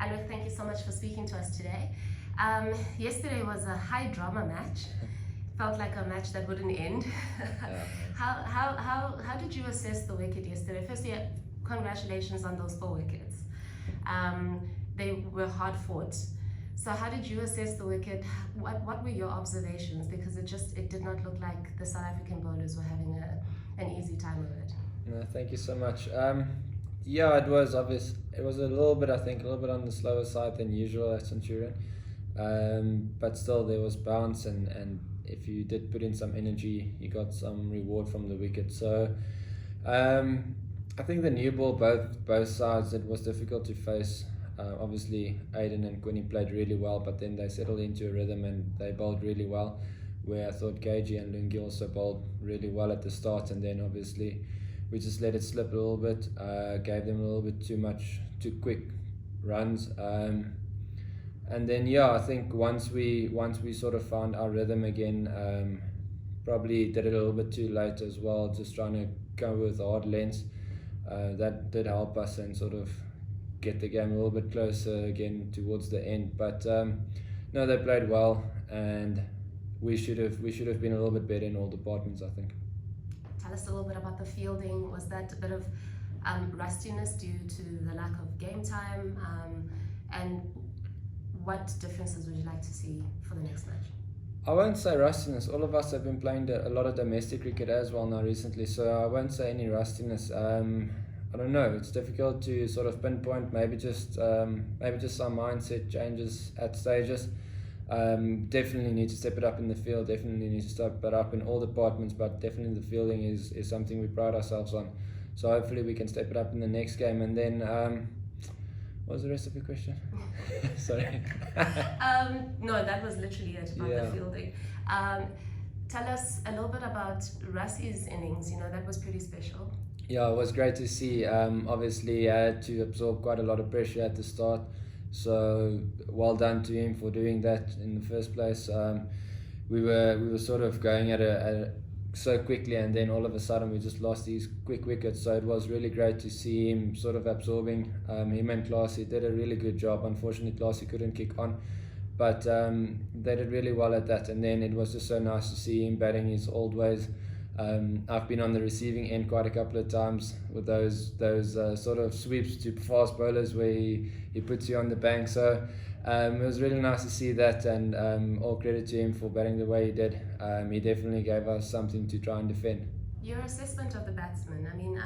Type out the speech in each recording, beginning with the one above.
Anrich, thank you so much for speaking to us today. Yesterday was a high drama match. Felt like a match that wouldn't end. How did you assess the wicket yesterday? Firstly, congratulations on those 4 wickets. They were hard fought. So how did you assess the wicket? What were your observations? Because it did not look like the South African bowlers were having an easy time of it. No, thank you so much. Yeah, it was obvious. It was a little bit on the slower side than usual at Centurion. But still there was bounce, and if you did put in some energy, you got some reward from the wicket. So I think the new ball, both sides, it was difficult to face. Obviously Aiden and Quinny played really well, but then they settled into a rhythm and they bowled really well, where I thought KG and Lungi also bowled really well at the start, and then obviously we just let it slip a little bit, gave them a little bit too quick runs, and then I think once we sort of found our rhythm again, probably did it a little bit too late as well, just trying to go with hard lengths. That did help us and sort of get the game a little bit closer again towards the end. But no, they played well, and we should have been a little bit better in all departments, I think. Tell us a little bit about the fielding. Was that a bit of rustiness due to the lack of game time? And what differences would you like to see for the next match? I won't say rustiness. All of us have been playing a lot of domestic cricket as well now recently, so I won't say any rustiness. I don't know. It's difficult to sort of pinpoint. Maybe just some mindset changes at stages. Definitely need to step it up in the field. Definitely need to step it up in all departments. But definitely the fielding is something we pride ourselves on. So hopefully we can step it up in the next game. And then, what was the rest of your question? Sorry. No, that was literally it about the fielding. Tell us a little bit about Rusty's innings. That was pretty special. Yeah, it was great to see. Obviously, I had to absorb quite a lot of pressure at the start. So well done to him for doing that in the first place. We were sort of going at so quickly, and then all of a sudden we just lost these quick wickets. So it was really great to see him sort of absorbing. Him and Classy did a really good job. Unfortunately, Classy couldn't kick on, but they did really well at that. And then it was just so nice to see him batting his old ways. I've been on the receiving end quite a couple of times with those sort of sweeps to fast bowlers where he puts you on the bank. So it was really nice to see that, and all credit to him for batting the way he did. He definitely gave us something to try and defend. Your assessment of the batsmen. I mean,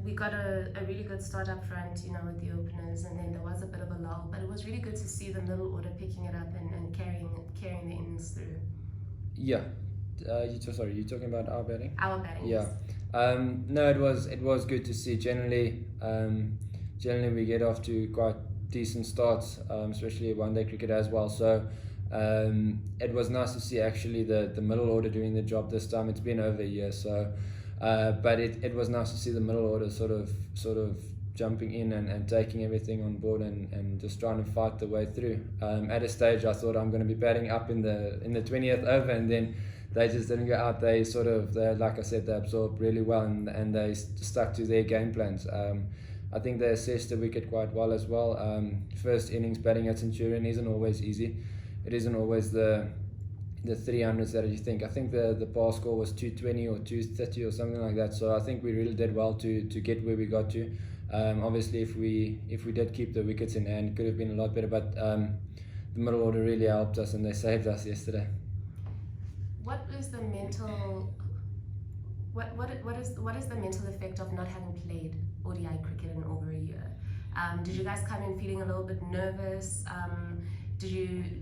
we got a really good start up front, with the openers, and then there was a bit of a lull, but it was really good to see the middle order picking it up and carrying the innings through. Yeah. You're talking about our batting? Our batting. Yeah. No, it was good to see. Generally we get off to quite decent starts, especially one-day cricket as well. So it was nice to see actually the middle order doing the job this time. It's been over a year, so but it was nice to see the middle order sort of jumping in and taking everything on board and just trying to fight the way through. At a stage I thought I'm going to be batting up in the 20th over, and then they just didn't go out. They like I said, they absorbed really well, and they stuck to their game plans. I think they assessed the wicket quite well as well. First innings batting at Centurion isn't always easy. It isn't always the 300s that you think. I think the pass score was 220 or 230 or something like that. So I think we really did well to get where we got to. Obviously, if we did keep the wickets in hand, it could have been a lot better. But the middle order really helped us, and they saved us yesterday. What is the mental effect of not having played ODI cricket in over a year? Did you guys come in feeling a little bit nervous?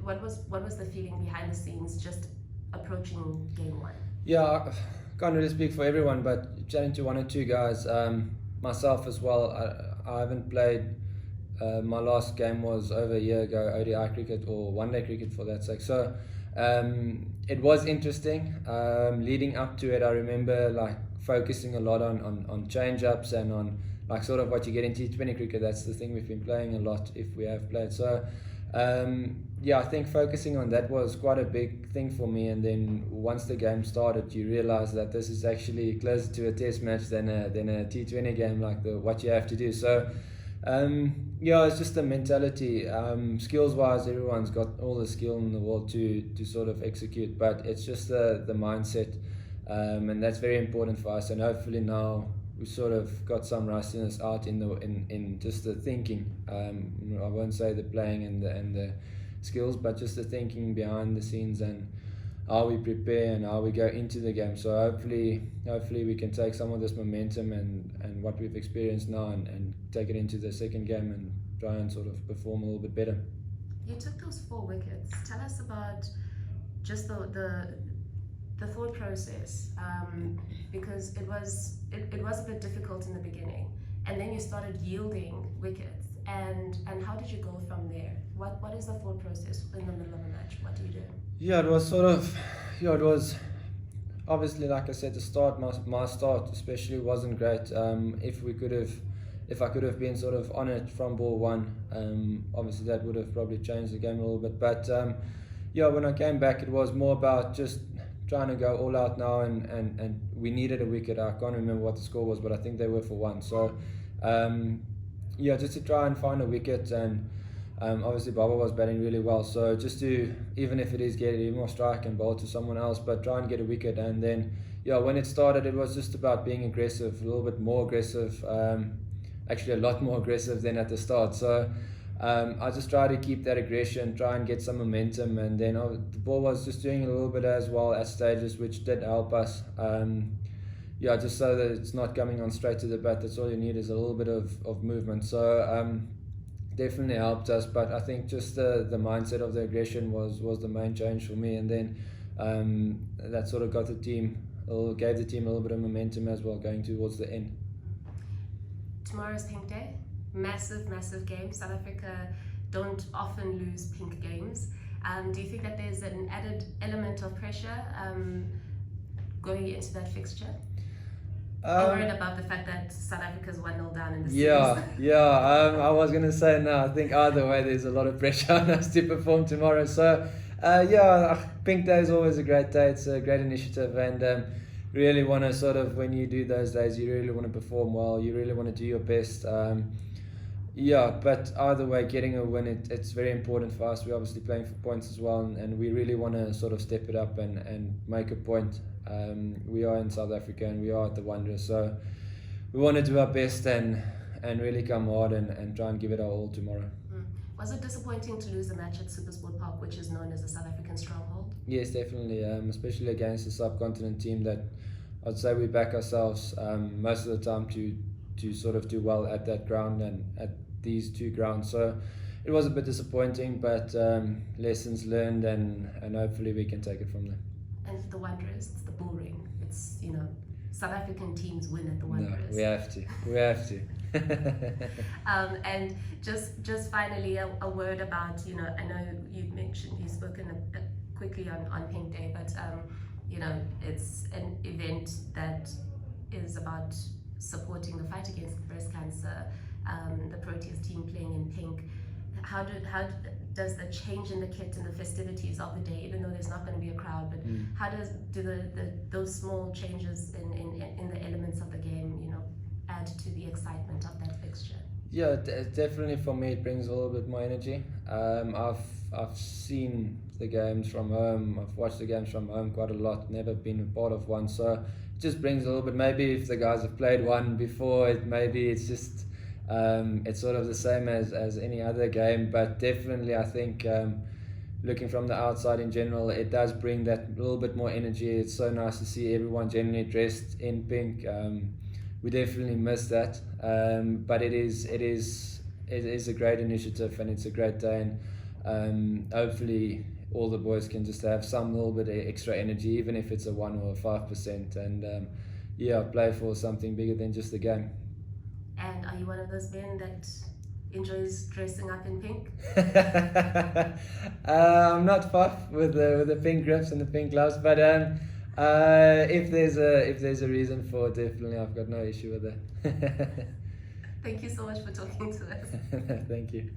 What was the feeling behind the scenes just approaching game one? Yeah, I can't really speak for everyone, but chatting to one or two guys, myself as well, I haven't played. My last game was over a year ago, ODI cricket or one-day cricket for that sake. So it was interesting. Leading up to it, I remember like focusing a lot on change-ups and on like sort of what you get in T20 cricket. That's the thing we've been playing a lot if we have played. So I think focusing on that was quite a big thing for me. And then once the game started, you realize that this is actually closer to a test match than a T20 game, like what you have to do. So Yeah, it's just the mentality. Skills wise, everyone's got all the skill in the world to sort of execute, but it's just the mindset, and that's very important for us. And hopefully now we sort of got some rustiness out in just the thinking. I won't say the playing and the skills, but just the thinking behind the scenes and how we prepare and how we go into the game. So hopefully we can take some of this momentum and what we've experienced now and take it into the second game and try and sort of perform a little bit better. You took those 4 wickets. Tell us about just the thought process, because it was a bit difficult in the beginning, and then you started yielding wickets. And how did you go from there? What is the thought process in the middle of a match? What do you do? Yeah, it was obviously, like I said, the start, my start especially wasn't great. If I could have been sort of on it from ball 1, obviously that would have probably changed the game a little bit. But when I came back, it was more about just trying to go all out now, and we needed a wicket. I can't remember what the score was, but I think they were for 1. So just to try and find a wicket, and obviously Baba was batting really well, so just to, even if it is get even more strike and bowl to someone else, but try and get a wicket. And then when it started, it was just about being aggressive, a little bit more aggressive, actually a lot more aggressive than at the start. So I just try to keep that aggression, try and get some momentum, and then the ball was just doing a little bit as well at stages, which did help us. Just so that it's not coming on straight to the bat. That's all you need, is a little bit of movement. So definitely helped us, but I think just the mindset of the aggression was the main change for me. And then that sort of got the team, gave the team a little bit of momentum as well going towards the end. Tomorrow's Pink Day. Massive game. South Africa don't often lose pink games. Do you think that there's an added element of pressure going into that fixture? Over and above the fact that South Africa's 1-0 down in the series. I was going to say no. I think either way there's a lot of pressure on us to perform tomorrow. So Pink Day is always a great day. It's a great initiative, and really want to sort of, when you do those days, you really want to perform well. You really want to do your best. But either way, getting a win, it's very important for us. We're obviously playing for points as well, and we really want to sort of step it up and make a point. We are in South Africa and we are at the Wanderers, so we want to do our best and really come hard and try and give it our all tomorrow. Was it disappointing to lose the match at SuperSport Park, which is known as the South African stronghold? Yes, definitely, especially against the subcontinent team that I'd say we back ourselves most of the time to sort of do well at that ground and at these 2 grounds. So it was a bit disappointing, but lessons learned, and hopefully we can take it from there. And the Wanderers, it's the bull ring. It's, South African teams win at the Wanderers. No, we have to. And just finally a word about, I know you've spoken quickly on Pink Day, but it's an event that is about supporting the fight against breast cancer, the Proteas team playing in pink. How does the change in the kit and the festivities of the day, even though there's not going to be a crowd, but how do those small changes in the elements of the game, add to the excitement of that fixture? Yeah, definitely for me it brings a little bit more energy. I've seen the games from home. I've watched the games from home quite a lot. Never been a part of one, so it just brings a little bit. Maybe if the guys have played one before, it's just. It's sort of the same as any other game, but definitely I think looking from the outside in general, it does bring that little bit more energy. It's so nice to see everyone generally dressed in pink. We definitely miss that, but it is a great initiative and it's a great day, and hopefully all the boys can just have some little bit of extra energy, even if it's a 1 or a 5%, and play for something bigger than just the game. And are you one of those men that enjoys dressing up in pink? I'm not fussed with the pink grips and the pink gloves, but if there's a reason for it, definitely I've got no issue with that. Thank you so much for talking to us. Thank you.